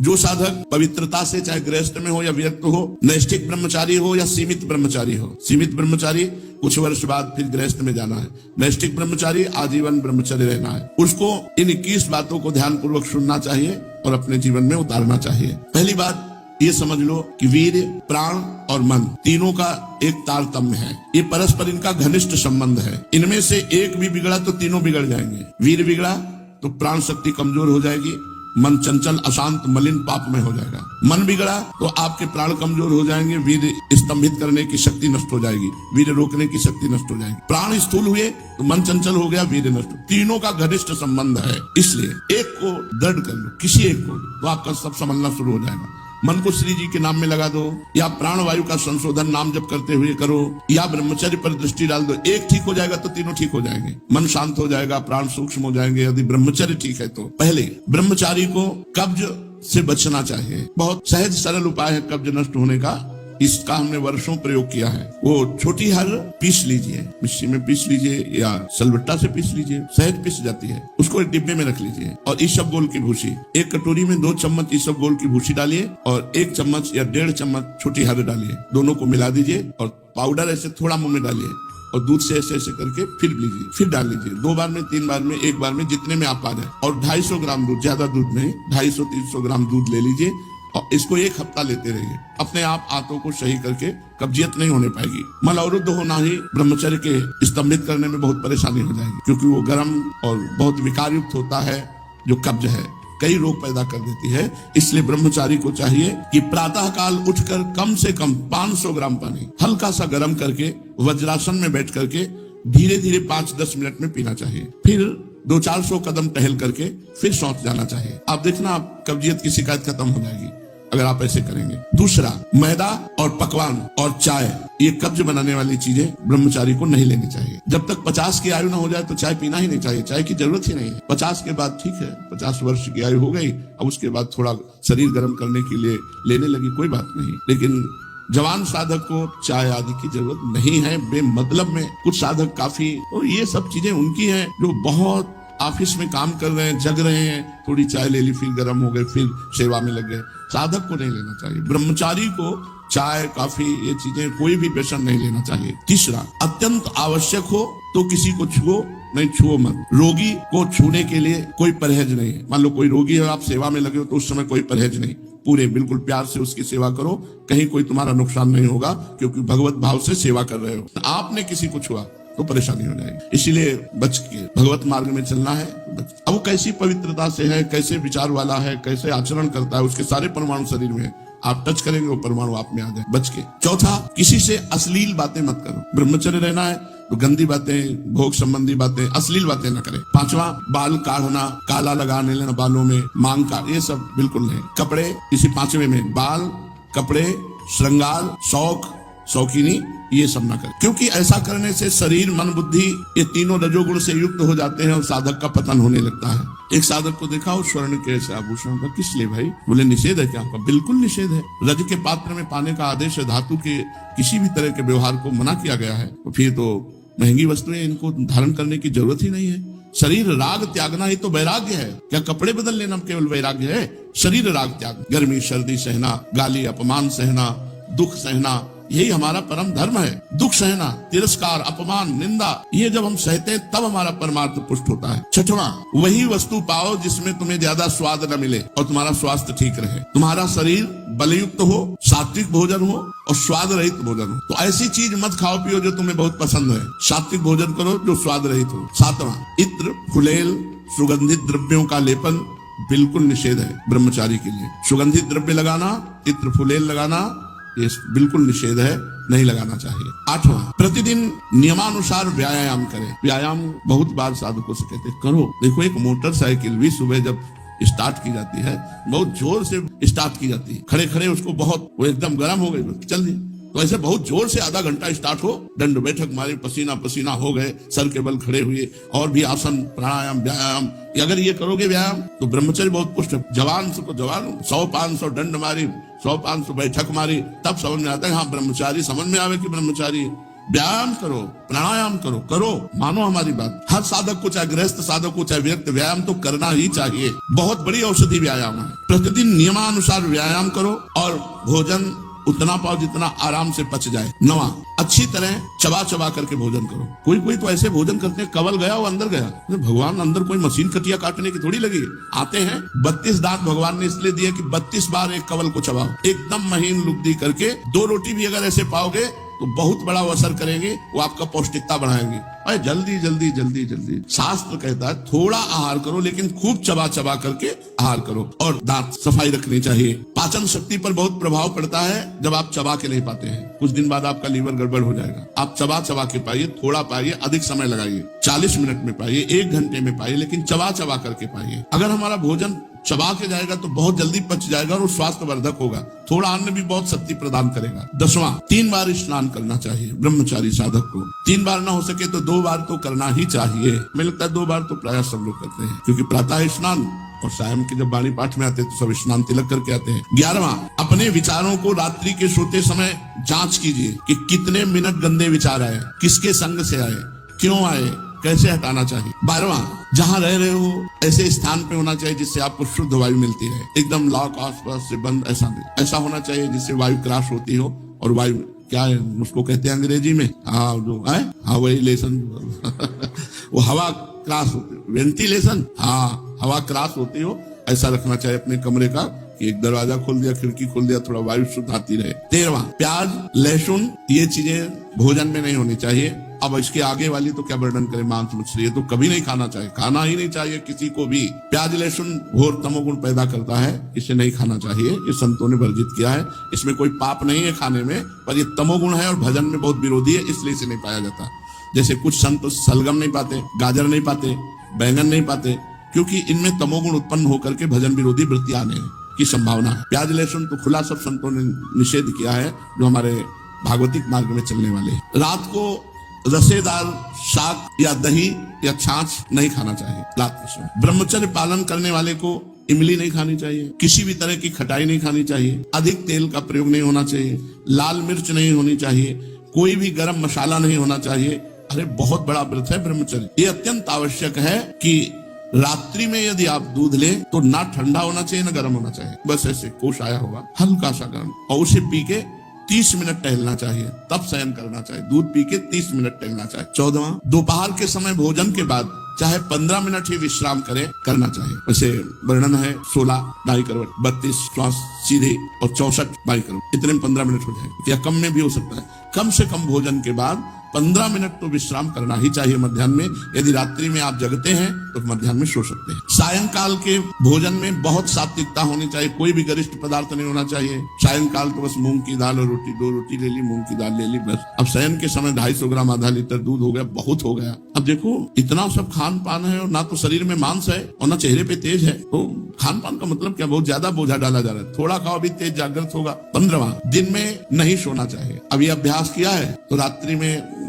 जो साधक पवित्रता से, चाहे गृहस्थ में हो या विरक्त हो, नैष्ठिक ब्रह्मचारी हो या सीमित ब्रह्मचारी हो, सीमित ब्रह्मचारी कुछ वर्ष बाद फिर गृहस्थ में जाना है, नैष्ठिक ब्रह्मचारी आजीवन ब्रह्मचर्य रहना है, उसको इन 21 बातों को ध्यान पूर्वक सुनना चाहिए और अपने जीवन में उतारना चाहिए। पहली बात ये समझ लो कि वीर, प्राण और मन तीनों का एक तारतम्य है। ये परस्पर इनका घनिष्ठ संबंध है। इनमें से एक भी बिगड़ा तो तीनों बिगड़ जाएंगे। वीर बिगड़ा तो प्राण शक्ति कमजोर हो जाएगी, मन चंचल, अशांत, मलिन, पापमय हो जाएगा। मन बिगड़ा तो आपके प्राण कमजोर हो जाएंगे, वीर स्तंभित करने की शक्ति नष्ट हो जाएगी, वीर रोकने की शक्ति नष्ट हो जाएगी। प्राण स्थूल हुए तो मन चंचल हो गया, वीर नष्ट। तीनों का घनिष्ठ संबंध है, इसलिए एक को दृढ़ कर लो, किसी एक को, तो आपका सब संभलना शुरू हो जाएगा। मन को श्री जी के नाम में लगा दो, या प्राण वायु का संशोधन नाम जप करते हुए करो, या ब्रह्मचर्य पर दृष्टि डाल दो। एक ठीक हो जाएगा तो तीनों ठीक हो जाएंगे। मन शांत हो जाएगा, प्राण सूक्ष्म हो जाएंगे, यदि ब्रह्मचर्य ठीक है तो। पहले ब्रह्मचारी को कब्ज से बचना चाहिए। बहुत सहज सरल उपाय है कब्ज नष्ट होने का, इसका हमने वर्षों प्रयोग किया है। वो छोटी हर पीस लीजिए, मिक्सी में पीस लीजिए या सिलबट्टा से पीस लीजिए, सहज पीस जाती है। उसको एक डिब्बे में रख लीजिए और ईसबगोल की भूसी, एक कटोरी में 2 चम्मच ईसबगोल की भूसी डालिए और 1 चम्मच या 1.5 चम्मच छोटी हर डालिए। दोनों को मिला दीजिए और पाउडर ऐसे थोड़ा मुंह में डालिए और दूध से ऐसे ऐसे करके फिर लीजिए, फिर डाल लीजिए। 2 बार में, 3 बार में, 1 बार में, जितने में आप आ जाए। और 250 ग्राम दूध, ज्यादा दूध नहीं, 250-300 ग्राम दूध ले लीजिए और इसको 1 हफ्ता लेते रहिए। अपने आप आंतों को सही करके कब्जियत नहीं होने पाएगी। मल अवरुद्ध होना ही ब्रह्मचर्य के स्तंभित करने में बहुत परेशानी हो जाएगी, क्योंकि वो गर्म और बहुत विकार युक्त होता है। जो कब्ज है कई रोग पैदा कर देती है। इसलिए ब्रह्मचारी को चाहिए कि प्रातः काल उठकर कम से कम 500 ग्राम पानी हल्का सा गर्म करके वज्रासन में बैठ करके धीरे धीरे 5-10 मिनट में पीना चाहिए। फिर 200-400 कदम टहल करके फिर शौच जाना चाहिए। आप देखना, आप कब्जियत की शिकायत खत्म हो जाएगी अगर आप ऐसे करेंगे। दूसरा, मैदा और पकवान और चाय, ये कब्ज बनाने वाली चीजें ब्रह्मचारी को नहीं लेनी चाहिए। जब तक 50 की आयु ना हो जाए तो चाय पीना ही नहीं चाहिए। चाय की जरूरत ही नहीं है। 50 के बाद ठीक है, 50 वर्ष की आयु हो गई, अब उसके बाद थोड़ा शरीर गर्म करने के लिए लेने लगी, कोई बात नहीं। लेकिन जवान साधक को चाय आदि की जरूरत नहीं है बेमतलब में। कुछ साधक काफी, और ये सब चीजें उनकी हैं जो बहुत ऑफिस में काम कर रहे हैं, जग रहे हैं, थोड़ी चाय ले ली, फिर गर्म हो गए, फिर सेवा में लग गए। साधक को नहीं लेना चाहिए। ब्रह्मचारी को चाय, कॉफी, ये चीजें, कोई भी व्यसन नहीं लेना चाहिए। तीसरा, अत्यंत आवश्यक हो तो किसी को छुओ नहीं, छुओ मत। रोगी को छूने के लिए कोई परहेज नहीं है। मान लो कोई रोगी है, आप सेवा में लगे हो तो उस समय कोई परहेज नहीं, पूरे बिल्कुल प्यार से उसकी सेवा करो, कहीं कोई तुम्हारा नुकसान नहीं होगा, क्योंकि भगवत भाव से सेवा कर रहे हो। आपने किसी को छुआ तो परेशानी हो जाएगी। इसीलिए बच के भगवत मार्ग में चलना है। अब वो कैसी पवित्रता से है, कैसे विचार वाला है, कैसे आचरण करता है, उसके सारे परमाणु शरीर में है। आप टच करेंगे वो परमाणु आप में आ जाए, बच के। चौथा, किसी से अश्लील बातें मत करो। ब्रह्मचर्य रहना है तो गंदी बातें, भोग संबंधी बातें, अश्लील बातें न करें। 5वां, बाल काढ़ना, काला लगाने लेना बालों में, मांग का, ये सब बिल्कुल नहीं। कपड़े, इसी 5वें में बाल, कपड़े, श्रृंगार, शौक, शौकीनी, ये सब ना करें, क्योंकि ऐसा करने से शरीर, मन, बुद्धि, ये तीनों रजोगुण से युक्त हो जाते हैं और साधक का पतन होने लगता है। एक साधक को देखा और स्वर्ण के ऐसे आभूषण का, किस लिए भाई? बोले निषेध है क्या आपका? बिल्कुल निषेध है। रज के पात्र में पाने का आदेश है। धातु के किसी भी तरह के व्यवहार को मना किया गया है। तो फिर तो महंगी वस्तुएं, इनको धारण करने की जरूरत ही नहीं है। शरीर राग त्यागना ही तो वैराग्य है। क्या कपड़े बदल लेना केवल वैराग्य है? शरीर राग त्याग, गर्मी सर्दी सहना, गाली अपमान सहना, दुख सहना, यही हमारा परम धर्म है। दुख सहना, तिरस्कार, अपमान, निंदा, ये जब हम सहते हैं तब हमारा परमार्थ पुष्ट होता है। 6वां, वही वस्तु पाओ जिसमें तुम्हें ज्यादा स्वाद न मिले और तुम्हारा स्वास्थ्य ठीक रहे। तुम्हारा शरीर बलयुक्त हो, सात्विक भोजन हो और स्वाद रहित भोजन हो। तो ऐसी चीज मत खाओ पियो जो तुम्हें बहुत पसंद है। सात्विक भोजन करो जो स्वाद रहित हो। 7वां, इत्र, फुलेल, सुगंधित द्रव्यों का लेपन बिल्कुल निषेध है ब्रह्मचारी के लिए। सुगंधित द्रव्य लगाना, इत्र, फुलेल लगाना, ये बिल्कुल निषेध है, नहीं लगाना चाहिए। 8वां, प्रतिदिन नियमानुसार व्यायाम करें। व्यायाम बहुत बार साधकों से कहते करो। देखो, एक मोटरसाइकिल भी सुबह जब स्टार्ट की जाती है, बहुत जोर से स्टार्ट की जाती है। खड़े खड़े उसको बहुत, वो एकदम गर्म हो गई, चल दी। तो ऐसे बहुत जोर से आधा घंटा स्टार्ट हो, दंड बैठक मारे, पसीना पसीना हो गए, सर के बल खड़े हुए, और भी आसन, प्राणायाम, व्यायाम, अगर ये करोगे व्यायाम तो ब्रह्मचर्य बहुत पुष्ट। जवान से तो जवान 100-500 दंड मारी, 100-500 बैठक मारी, तब समझ में आता है हाँ ब्रह्मचारी, समझ में आवे कि ब्रह्मचारी। व्यायाम करो, प्राणायाम करो, करो, मानो हमारी बात। हर साधक को, चाहे गृहस्थ साधक को, चाहे व्यक्ति, व्यायाम तो करना ही चाहिए। बहुत बड़ी औषधि व्यायाम है। प्रतिदिन नियमानुसार व्यायाम करो और भोजन उतना पाओ जितना आराम से पच जाए। 9, अच्छी तरह चबा चबा करके भोजन करो। कोई कोई तो ऐसे भोजन करते हैं, कवल गया वो अंदर गया। भगवान अंदर कोई मशीन कटिया काटने की थोड़ी लगी। आते हैं 32 दांत भगवान ने इसलिए दिए कि 32 बार एक कवल को चबाओ, एकदम महीन लुगदी करके। 2 रोटी भी अगर ऐसे पाओगे तो बहुत बड़ा असर करेंगे, वो आपका पौष्टिकता बढ़ाएंगे। अरे जल्दी जल्दी जल्दी जल्दी, शास्त्र कहता है थोड़ा आहार करो लेकिन खूब चबा चबा करके आहार करो। और दांत सफाई रखनी चाहिए। पाचन शक्ति पर बहुत प्रभाव पड़ता है जब आप चबा के नहीं पाते हैं। कुछ दिन बाद आपका लीवर गड़बड़ हो जाएगा। आप चबा चबा के पाइए, थोड़ा पाइए, अधिक समय लगाइए। 40 मिनट में पाइए, 1 घंटे में पाइए, लेकिन चबा चबा करके पाइए। अगर हमारा भोजन चबा के जाएगा तो बहुत जल्दी पच जाएगा और स्वास्थ्यवर्धक होगा। थोड़ा अन्न भी बहुत शक्ति प्रदान करेगा। 10वां, 3 बार स्नान करना चाहिए ब्रह्मचारी साधक को। 3 बार ना हो सके तो 2 बार तो करना ही चाहिए। मुझे लगता है 2 बार तो प्रायः सब लोग करते हैं, क्योंकि प्रातः स्नान और शाम के जब वाणी पाठ में आते हैं तो सब स्नान तिलक करके आते हैं। 11वां, अपने विचारों को रात्रि के सोते समय जांच कीजिए कि कितने मिनट गंदे विचार आए, किसके संग से आए, क्यों आए, कैसे हटाना चाहिए। 12वां, जहां रह रहे हो ऐसे स्थान पे होना चाहिए जिससे आपको शुद्ध वायु मिलती है। एकदम लॉक आसपास से बंद ऐसा नहीं, ऐसा होना चाहिए जिससे वायु क्रॉस होती हो। और वायु क्या है उसको कहते हैं अंग्रेजी में, वेंटिलेशन वो हवा क्रॉस होती हो, वेंटिलेशन, हवा क्रॉस होती हो, ऐसा रखना चाहिए अपने कमरे का कि एक दरवाजा खोल दिया, खिड़की खोल दिया, थोड़ा वायु शुद्ध आती रहे। 13वां, प्याज लहसुन ये चीजें भोजन में नहीं होनी चाहिए। अब इसके आगे वाली तो क्या वर्णन करें, मांस मछली, ये तो कभी नहीं खाना चाहिए, खाना ही नहीं चाहिए किसी को भी। प्याज लहसुन घोर तमोगुण पैदा करता है, इसे नहीं खाना चाहिए, ये संतों ने वर्जित किया है। इसमें कोई पाप नहीं है खाने में, पर ये तमोगुण है और भजन में बहुत विरोधी है, इसलिए इसे नहीं पाया जाता। जैसे कुछ संत सलगम नहीं पाते, गाजर नहीं पाते, बैंगन नहीं पाते, क्योंकि इनमें तमोगुण उत्पन्न होकर के भजन विरोधी वृत्ति आने की संभावना है। प्याज लहसुन तो खुला सब संतों ने निषेध किया है, जो हमारे भागवतिक मार्ग में चलने वाले। रात को रसेदार शाक या दही या छाछ नहीं खाना चाहिए रात के समय। ब्रह्मचर्य पालन करने वाले को इमली नहीं खानी चाहिए, किसी भी तरह की खटाई नहीं खानी चाहिए, अधिक तेल का प्रयोग नहीं होना चाहिए, लाल मिर्च नहीं होनी चाहिए, कोई भी गरम मसाला नहीं होना चाहिए। अरे बहुत बड़ा व्रत है ब्रह्मचर्य। ये अत्यंत आवश्यक है कि रात्रि में यदि आप दूध लें तो ना ठंडा होना चाहिए ना गर्म होना चाहिए, बस ऐसे कोश आया होगा हल्का सा गर्म, और उसे पी के 30 मिनट टहलना चाहिए, तब शयन करना चाहिए। दूध पी के 30 मिनट टहलना चाहिए। 14वां, दोपहर के समय भोजन के बाद चाहे 15 मिनट ही विश्राम करना चाहिए। वैसे वर्णन है 16 दाई करवट, 32 श्वास सीधे और 64 बाई करवट, इतने में 15 मिनट हो जाएगा, या कम में भी हो सकता है। कम से कम भोजन के बाद 15 मिनट तो विश्राम करना ही चाहिए मध्याह्न में। यदि रात्रि में आप जगते हैं तो मध्याह्न में सो सकते हैं। सायंकाल के भोजन में बहुत सात्विकता होनी चाहिए, कोई भी गरिष्ठ पदार्थ नहीं होना चाहिए। सायंकाल तो बस मूंग की दाल और रोटी, 2 रोटी ले ली, मूंग की दाल ले ली, बस। अब शयन के समय 250 ग्राम आधा लीटर दूध हो गया, बहुत हो गया। अब देखो इतना सब खान पान है और ना तो शरीर में मांस है और ना चेहरे पे तेज है, तो खान पान का मतलब क्या, बहुत ज्यादा बोझा डाला जा रहा है। थोड़ा खाओ भी तेज जागृत होगा। 15वां, दिन में नहीं सोना चाहिए। अभी अभ्यास किया है तो रात्रि में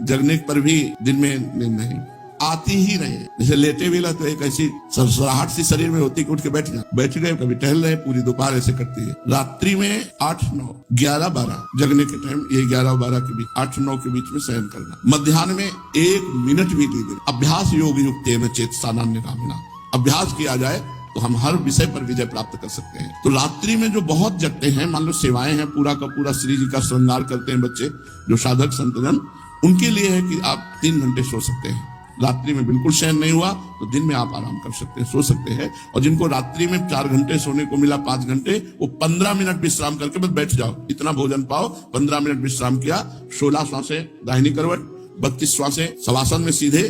जगने पर भी दिन में नहीं आती ही नहीं। जैसे लेटे भी तो एक ऐसी सरसराहट सी शरीर में होती कि उठ के बैठ गए, कभी टहल रहे, पूरी दोपहर ऐसे कटती है। रात्रि में 8, 9, 11, 12 जगने के टाइम, ये 11 और 12 के बीच, 8, 9 के बीच में शयन करना। मध्याह्न में 1 मिनट भी नहीं देना। अभ्यास योग युक्तेन चेतसा नान्यगामिना, अभ्यास किया जाए तो हम हर विषय पर विजय प्राप्त कर सकते हैं। तो रात्रि में जो बहुत जगते हैं, मान लो सेवाएं हैं, पूरा का पूरा श्री जी का श्रृंगार करते हैं बच्चे, जो साधक संतजन, उनके लिए है कि आप 3 घंटे सो सकते हैं। रात्रि में बिल्कुल शयन नहीं हुआ तो दिन में आप आराम कर सकते हैं, सो सकते हैं। और जिनको रात्रि में 4 घंटे सोने को मिला, 5 घंटे, वो 15 मिनट विश्राम करके बस बैठ जाओ, इतना भोजन पाओ, 15 मिनट विश्राम किया, 16 श्वासें दाहिनी करवट, 32 श्वासें शवासन में सीधे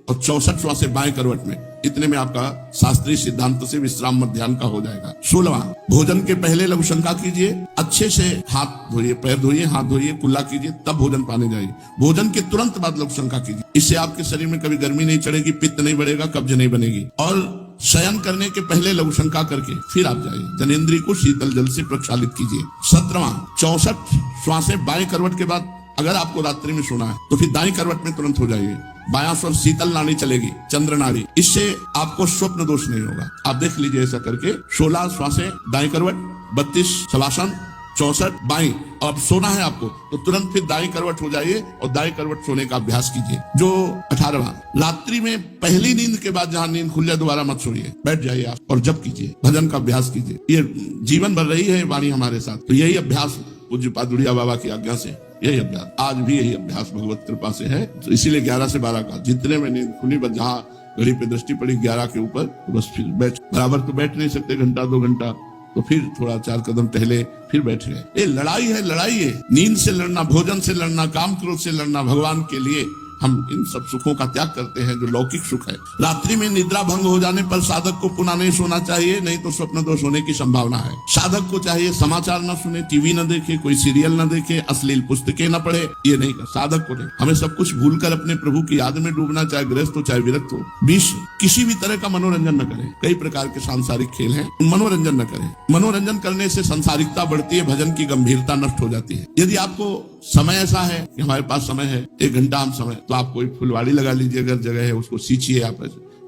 और 64 श्वासें बाएं करवट में, इतने में आपका शास्त्रीय सिद्धांत से विश्राम मध्याह्न का हो जाएगा। 16वां, भोजन के पहले लघु शंका कीजिए, अच्छे से हाथ धोइए, पैर धोइए, हाथ धोइए, कुल्ला कीजिए, तब भोजन पाने जाइए। भोजन के तुरंत बाद लघु शंका कीजिए, इससे आपके शरीर में कभी गर्मी नहीं चढ़ेगी, पित्त नहीं बढ़ेगा, कब्ज नहीं बनेगी। और शयन करने के पहले लघु शंका करके फिर आप जाइए, जनेंद्रिय को शीतल जल से प्रक्षालित कीजिए। 17वां, 64 श्वासें बाएं करवट के बाद अगर आपको रात्रि में सोना है तो फिर दाईं करवट में तुरंत हो जाइए। बायां स्वर शीतल नाड़ी चलेगी, चंद्र नाड़ी, इससे आपको स्वप्न दोष नहीं होगा। आप देख लीजिए ऐसा करके 16 श्वासें दाईं करवट, 32 शवासन, 64 बाई, अब सोना है आपको तो तुरंत फिर दाई करवट हो जाइए और दाई करवट सोने का अभ्यास कीजिए। जो 18वां, रात्रि में पहली नींद के बाद जहां नींद खुल जाए दोबारा मत सोइए, बैठ जाइए आप और जप कीजिए, भजन का अभ्यास कीजिए। ये जीवन भर रही है वाणी हमारे साथ, तो यही अभ्यास पूज्य पादुड़िया बाबा की आज्ञा से यही अभ्यास, आज भी यही अभ्यास भगवत कृपा से है। तो इसीलिए 11 से 12 का जितने में नींद खुली, बस जहां घड़ी पे दृष्टि पड़ी 11 के ऊपर, तो बस फिर बैठ, बराबर तो बैठ नहीं सकते घंटा 2 घंटा, तो फिर थोड़ा 4 कदम टहले, फिर बैठ गए। ये लड़ाई है। नींद से लड़ना, भोजन से लड़ना, काम क्रोध से लड़ना, भगवान के लिए हम इन सब सुखों का त्याग करते हैं जो लौकिक सुख है। रात्रि में निद्रा भंग हो जाने पर साधक को पुनः नहीं सोना चाहिए, नहीं तो स्वप्न दोष होने की संभावना है। साधक को चाहिए समाचार न सुने, टीवी न देखे, कोई सीरियल न देखे, अश्लील पुस्तकें न पढ़े, ये नहीं कर, साधक को नहीं। हमें सब कुछ भूलकर अपने प्रभु की याद में डूबना, चाहे गृहस्थ हो चाहे विरक्त हो। 20 किसी भी तरह का मनोरंजन न करें। कई प्रकार के सांसारिक खेल हैं, मनोरंजन न करें। मनोरंजन करने से सांसारिकता बढ़ती है, भजन की गंभीरता नष्ट हो जाती है। यदि आपको समय ऐसा है कि हमारे पास समय है 1 घंटा हम समय, तो आप कोई फुलवाड़ी लगा लीजिए, अगर जगह है उसको सींचिए, आप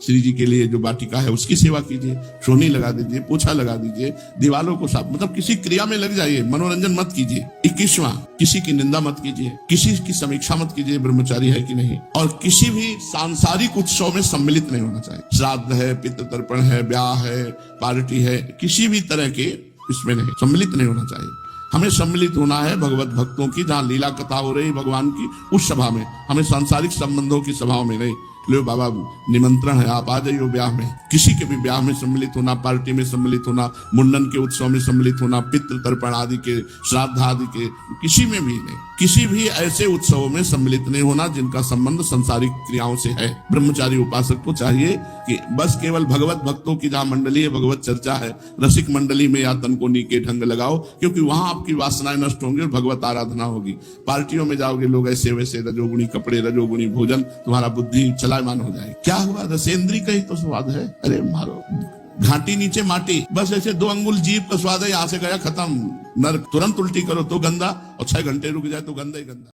श्री जी के लिए जो वाटिका है उसकी सेवा कीजिए, सोनी लगा दीजिए, पोछा लगा दीजिए, दीवालों को साफ, मतलब किसी क्रिया में लग जाइए, मनोरंजन मत कीजिए। 21वां, किसी की निंदा मत कीजिए, किसी की समीक्षा मत कीजिए, ब्रह्मचारी है कि नहीं, और किसी भी सांसारिक उत्सव में सम्मिलित नहीं होना चाहिए। श्राद्ध है, पितृ तर्पण है, ब्याह है, पार्टी है, किसी भी तरह के इसमें नहीं, सम्मिलित नहीं होना चाहिए। हमें सम्मिलित होना है भगवत भक्तों की, जहां लीला कथा हो रही भगवान की, उस सभा में, हमें सांसारिक संबंधों की सभाओं में नहीं। लो बाबा निमंत्रण है, आप आ जाइए ब्याह में, किसी के भी ब्याह में सम्मिलित होना, पार्टी में सम्मिलित होना, मुंडन के उत्सव में सम्मिलित होना, पितृ तर्पण आदि के, श्राद्ध आदि के, किसी में भी नहीं, किसी भी ऐसे उत्सवों में सम्मिलित नहीं होना जिनका संबंध संसारिक क्रियाओं से है। ब्रह्मचारी उपासक को चाहिए कि बस केवल भगवत भक्तों की जहां मंडली है, भगवत चर्चा है, रसिक मंडली में या तन को नीके ढंग लगाओ, क्योंकि वहां आपकी वासनाएं नष्ट होंगी और भगवत आराधना होगी। पार्टियों में जाओगे, लोग ऐसे वैसे, रजोगुणी कपड़े, रजोगुणी भोजन, तुम्हारा बुद्धि चलायमान हो जाए। क्या हुआ, रसेंद्री का ही तो स्वाद है। अरे मारो घाटी नीचे माटी, बस ऐसे 2 अंगुल जीभ का स्वाद है, यहां से गया खत्म, नरक। तुरंत उल्टी करो तो गंदा, और 6 घंटे रुक जाए तो गंदा ही गंदा।